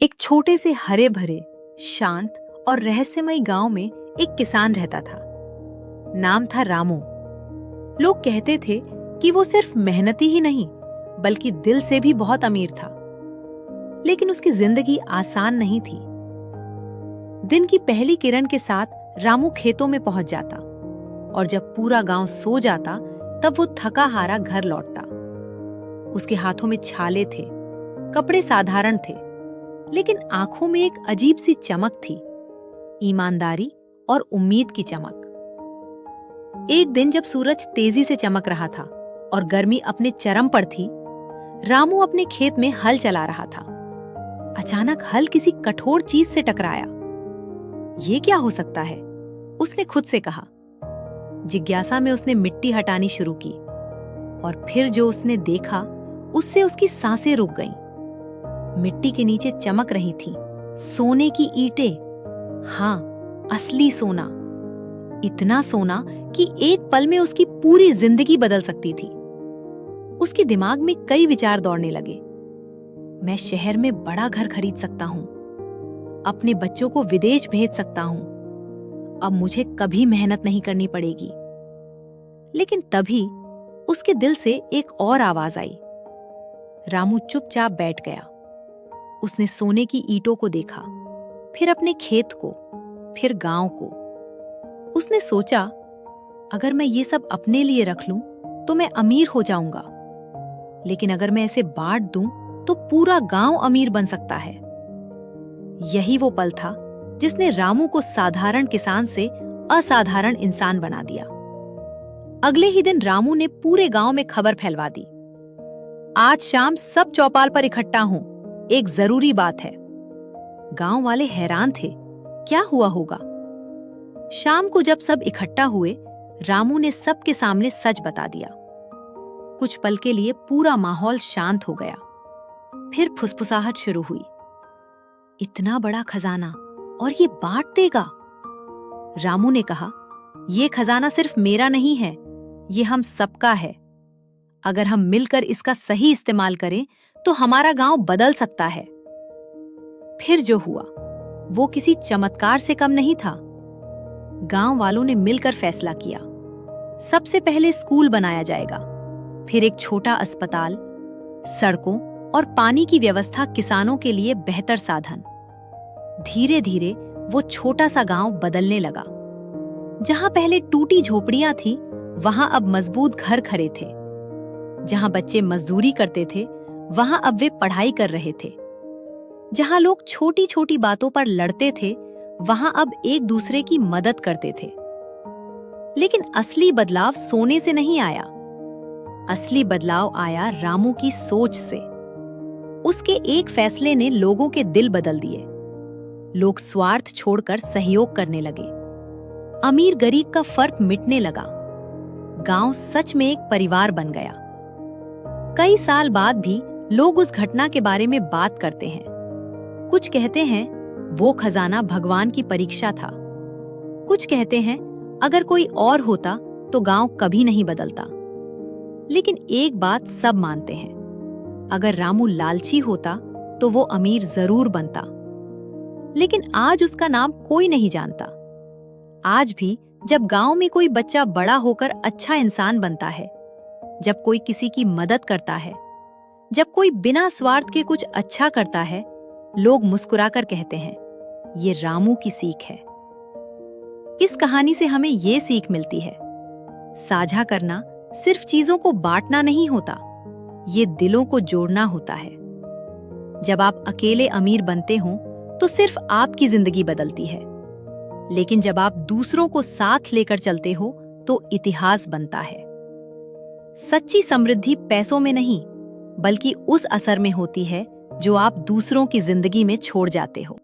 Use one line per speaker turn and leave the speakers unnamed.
एक छोटे से हरे भरे, शांत और रहस्यमय गांव में एक किसान रहता था। नाम था रामू। लोग कहते थे कि वो सिर्फ मेहनती ही नहीं, बल्कि दिल से भी बहुत अमीर था। लेकिन उसकी जिंदगी आसान नहीं थी। दिन की पहली किरण के साथ रामू खेतों में पहुंच जाता और जब पूरा गांव सो जाता, तब वो थका हारा घर लौटता। उसके हाथों में छाले थे, कपड़े साधारण थे, लेकिन आंखों में एक अजीब सी चमक थी, ईमानदारी और उम्मीद की चमक। एक दिन जब सूरज तेजी से चमक रहा था और गर्मी अपने चरम पर थी, रामू अपने खेत में हल चला रहा था। अचानक हल किसी कठोर चीज से टकराया। ये क्या हो सकता है? उसने खुद से कहा। जिज्ञासा में उसने मिट्टी हटानी शुरू की और फिर जो उसने देखा, उससे उसकी सांसें रुक गईं। मिट्टी के नीचे चमक रही थी सोने की ईंटें। हाँ, असली सोना। इतना सोना कि एक पल में उसकी पूरी जिंदगी बदल सकती थी। उसके दिमाग में कई विचार दौड़ने लगे। मैं शहर में बड़ा घर खरीद सकता हूं, अपने बच्चों को विदेश भेज सकता हूं, अब मुझे कभी मेहनत नहीं करनी पड़ेगी। लेकिन तभी उसके दिल से एक और आवाज आई। रामू चुपचाप बैठ गया। उसने सोने की ईंटों को देखा, फिर अपने खेत को, फिर गांव को। उसने सोचा, अगर मैं ये सब अपने लिए रख लूं तो मैं अमीर हो जाऊंगा, लेकिन अगर मैं इसे बांट दूं तो पूरा गांव अमीर बन सकता है। यही वो पल था जिसने रामू को साधारण किसान से असाधारण इंसान बना दिया। अगले ही दिन रामू ने पूरे गांव में खबर फैलवा दी, आज शाम सब चौपाल पर इकट्ठा हों, एक जरूरी बात है। गांव वाले हैरान थे, क्या हुआ होगा? शाम को जब सब इकट्ठा हुए, रामू ने सबके सामने सच बता दिया। कुछ पल के लिए पूरा माहौल शांत हो गया। फिर फुसफुसाहट शुरू हुई। इतना बड़ा खजाना और ये बांट देगा? रामू ने कहा, ये खजाना सिर्फ मेरा नहीं है, ये हम सबका है। अगर हम मिलकर इसका सही इस्तेमाल करें तो हमारा गांव बदल सकता है। फिर जो हुआ वो किसी चमत्कार से कम नहीं था। गांव वालों ने मिलकर फैसला किया, सबसे पहले स्कूल बनाया जाएगा, फिर एक छोटा अस्पताल, सड़कों और पानी की व्यवस्था, किसानों के लिए बेहतर साधन। धीरे धीरे वो छोटा सा गांव बदलने लगा। जहां पहले टूटी झोपड़ियां थी, वहां अब मजबूत घर खड़े थे। जहां बच्चे मजदूरी करते थे, वहां अब वे पढ़ाई कर रहे थे। जहां लोग छोटी छोटी बातों पर लड़ते थे, वहां अब एक दूसरे की मदद करते थे। लेकिन असली बदलाव सोने से नहीं आया। असली बदलाव आया रामू की सोच से। उसके एक फैसले ने लोगों के दिल बदल दिए। लोग स्वार्थ छोड़कर सहयोग करने लगे। अमीर गरीब का फर्क मिटने लगा। गांव सच में एक परिवार बन गया। कई साल बाद भी लोग उस घटना के बारे में बात करते हैं। कुछ कहते हैं वो खजाना भगवान की परीक्षा था। कुछ कहते हैं अगर कोई और होता तो गांव कभी नहीं बदलता। लेकिन एक बात सब मानते हैं, अगर रामू लालची होता तो वो अमीर जरूर बनता। लेकिन आज उसका नाम कोई नहीं जानता। आज भी जब गांव में कोई बच्चा बड़ा होकर अच्छा इंसान बनता है, जब कोई किसी की मदद करता है, जब कोई बिना स्वार्थ के कुछ अच्छा करता है, लोग मुस्कुराकर कहते हैं, ये रामू की सीख है। इस कहानी से हमें ये सीख मिलती है, साझा करना सिर्फ चीजों को बांटना नहीं होता, ये दिलों को जोड़ना होता है। जब आप अकेले अमीर बनते हो तो सिर्फ आपकी जिंदगी बदलती है, लेकिन जब आप दूसरों को साथ लेकर चलते हो तो इतिहास बनता है। सच्ची समृद्धि पैसों में नहीं, बल्कि उस असर में होती है जो आप दूसरों की जिंदगी में छोड़ जाते हो।